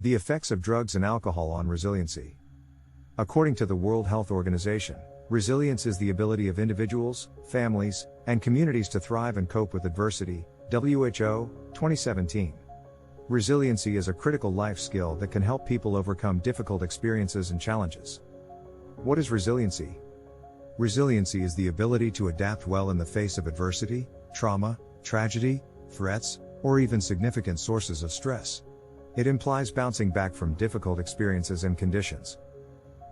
The effects of drugs and alcohol on resiliency. According to the World Health Organization, resilience is the ability of individuals, families, and communities to thrive and cope with adversity, WHO, 2017. Resiliency is a critical life skill that can help people overcome difficult experiences and challenges. What is resiliency? Resiliency is the ability to adapt well in the face of adversity, trauma, tragedy, threats, or even significant sources of stress. It implies bouncing back from difficult experiences and conditions.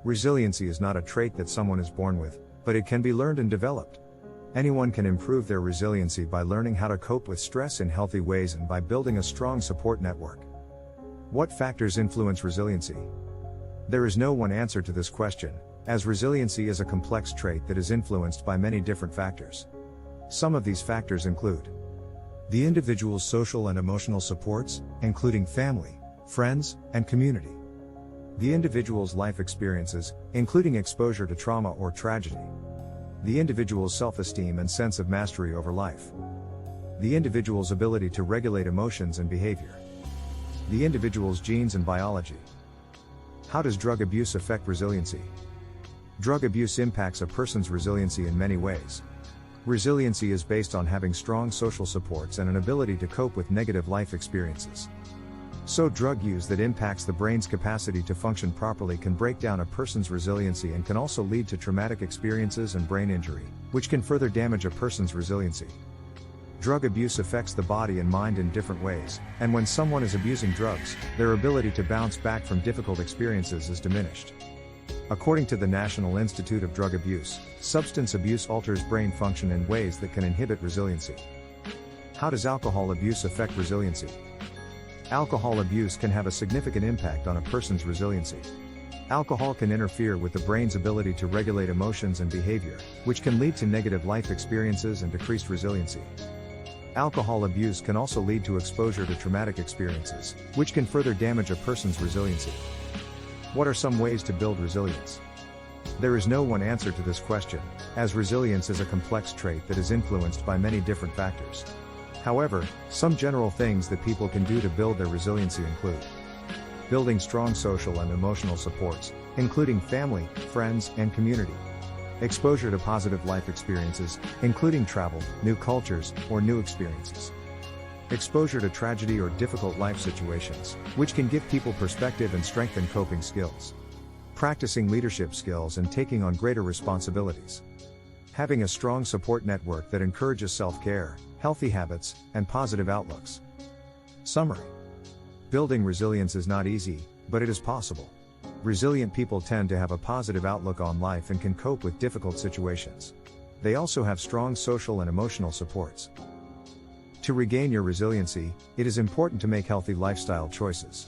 Resiliency is not a trait that someone is born with, but it can be learned and developed. Anyone can improve their resiliency by learning how to cope with stress in healthy ways and by building a strong support network. What factors influence resiliency? There is no one answer to this question, as resiliency is a complex trait that is influenced by many different factors. Some of these factors include the individual's social and emotional supports, including family, friends, and community. The individual's life experiences, including exposure to trauma or tragedy. The individual's self-esteem and sense of mastery over life. The individual's ability to regulate emotions and behavior. The individual's genes and biology. How does drug abuse affect resiliency? Drug abuse impacts a person's resiliency in many ways. Resiliency is based on having strong social supports and an ability to cope with negative life experiences. So drug use that impacts the brain's capacity to function properly can break down a person's resiliency and can also lead to traumatic experiences and brain injury, which can further damage a person's resiliency. Drug abuse affects the body and mind in different ways, and when someone is abusing drugs, their ability to bounce back from difficult experiences is diminished. According to the National Institute of Drug Abuse, substance abuse alters brain function in ways that can inhibit resiliency. How does alcohol abuse affect resiliency? Alcohol abuse can have a significant impact on a person's resiliency. Alcohol can interfere with the brain's ability to regulate emotions and behavior, which can lead to negative life experiences and decreased resiliency. Alcohol abuse can also lead to exposure to traumatic experiences, which can further damage a person's resiliency. What are some ways to build resilience? There is no one answer to this question, as resilience is a complex trait that is influenced by many different factors. However, some general things that people can do to build their resiliency include building strong social and emotional supports, including family, friends, and community. Exposure to positive life experiences, including travel, new cultures, or new experiences. Exposure to tragedy or difficult life situations, which can give people perspective and strengthen coping skills. Practicing leadership skills and taking on greater responsibilities. Having a strong support network that encourages self-care, healthy habits, and positive outlooks. Summary. Building resilience is not easy, but it is possible. Resilient people tend to have a positive outlook on life and can cope with difficult situations. They also have strong social and emotional supports. To regain your resiliency, it is important to make healthy lifestyle choices.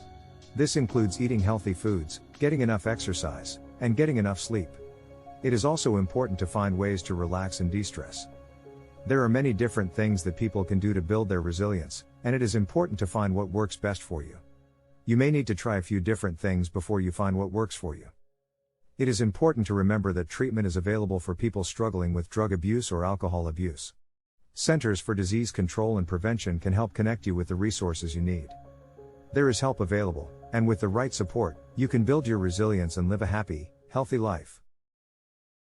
This includes eating healthy foods, getting enough exercise, and getting enough sleep. It is also important to find ways to relax and de-stress. There are many different things that people can do to build their resilience, and it is important to find what works best for you. You may need to try a few different things before you find what works for you. It is important to remember that treatment is available for people struggling with drug abuse or alcohol abuse. Centers for Disease Control and Prevention can help connect you with the resources you need. There is help available, and with the right support, you can build your resilience and live a happy, healthy life.